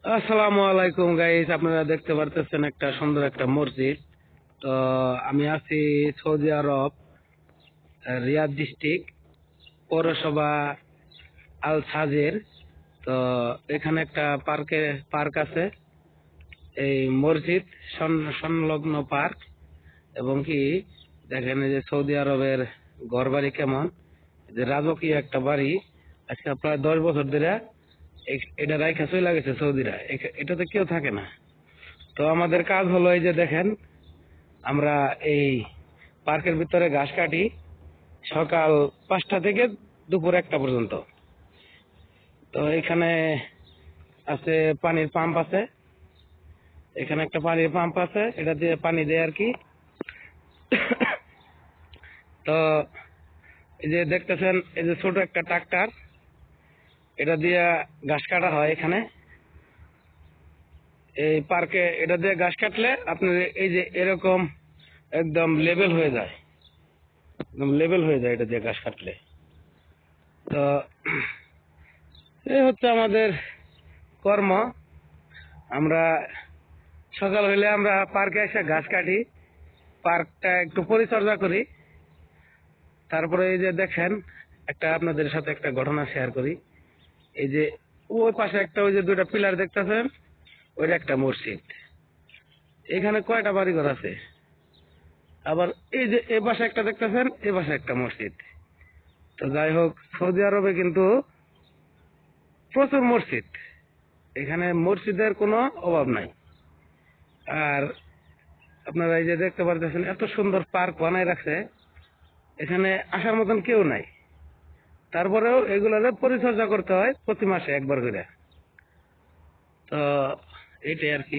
আসসালামু আলাইকুম গাইস, আপনারা দেখতে পারতেছেন একটা সুন্দর একটা মসজিদ। তো আমি আছি সৌদি আরব, রিয়াদ ডিস্ট্রিক্ট, পৌরসভা আল সাজের। তো এখানে একটা পার্ক আছে, এই মসজিদ সংলগ্ন পার্ক। এবং কি দেখেন এই যে সৌদি আরবের ঘর বাড়ি কেমন, যে রাজকীয় একটা বাড়ি। আজকে প্রায় 10 বছর ধরে এটা রাইখা চলে গেছে সৌদিরা, এটাতে কেউ থাকে না। তো আমাদের কাজ হলো এই যে দেখেন, আমরা এই পার্কের ভিতরে ঘাস কাটি সকাল 5টা থেকে দুপুর 1টা পর্যন্ত। তো এখানে আছে পানির পাম্প আছে, এখানে একটা পানির পাম্প আছে, এটা দিয়ে পানি দেয় আর কি। তো এই যে দেখতেছেন, এই যে ছোট একটা ট্রাক্টর, এটা দিয়ে ঘাস কাটা হয় এখানে এই পার্কে। এটা দিয়ে ঘাস কাটলে আপনার এই যে এরকম একদম লেভেল হয়ে যায়, একদম লেভেল হয়ে যায় এটা দিয়ে ঘাস কাটলে। তো এই হচ্ছে আমাদের কর্ম। আমরা সকাল হইলে আমরা পার্কে এসে ঘাস কাটি, পার্কটা একটু পরিচর্যা করি। তারপরে এই যে দেখেন, একটা আপনাদের সাথে একটা ঘটনা শেয়ার করি। এই যে ওই পাশে একটা, ওই যে দুইটা পিলার দেখতেছেন, ওইটা একটা মসজিদ। এখানে কয়টা বাড়িঘর আছে, আবার এই যে এ পাশে একটা দেখতেছেন, এ পাশে একটা মসজিদ। তো যাই হোক, সৌদি আরবে কিন্তু প্রচুর মসজিদ, এখানে মসজিদের কোনো অভাব নাই। আর আপনারা এই যে দেখতে পারতেছেন, এত সুন্দর পার্ক বানায় রাখছে, এখানে আসার মতন কেউ নাই। তারপরেও এগুলোর পরিচর্যা করতে হয় প্রতি মাসে একবার করে। তো এটাই আর কি।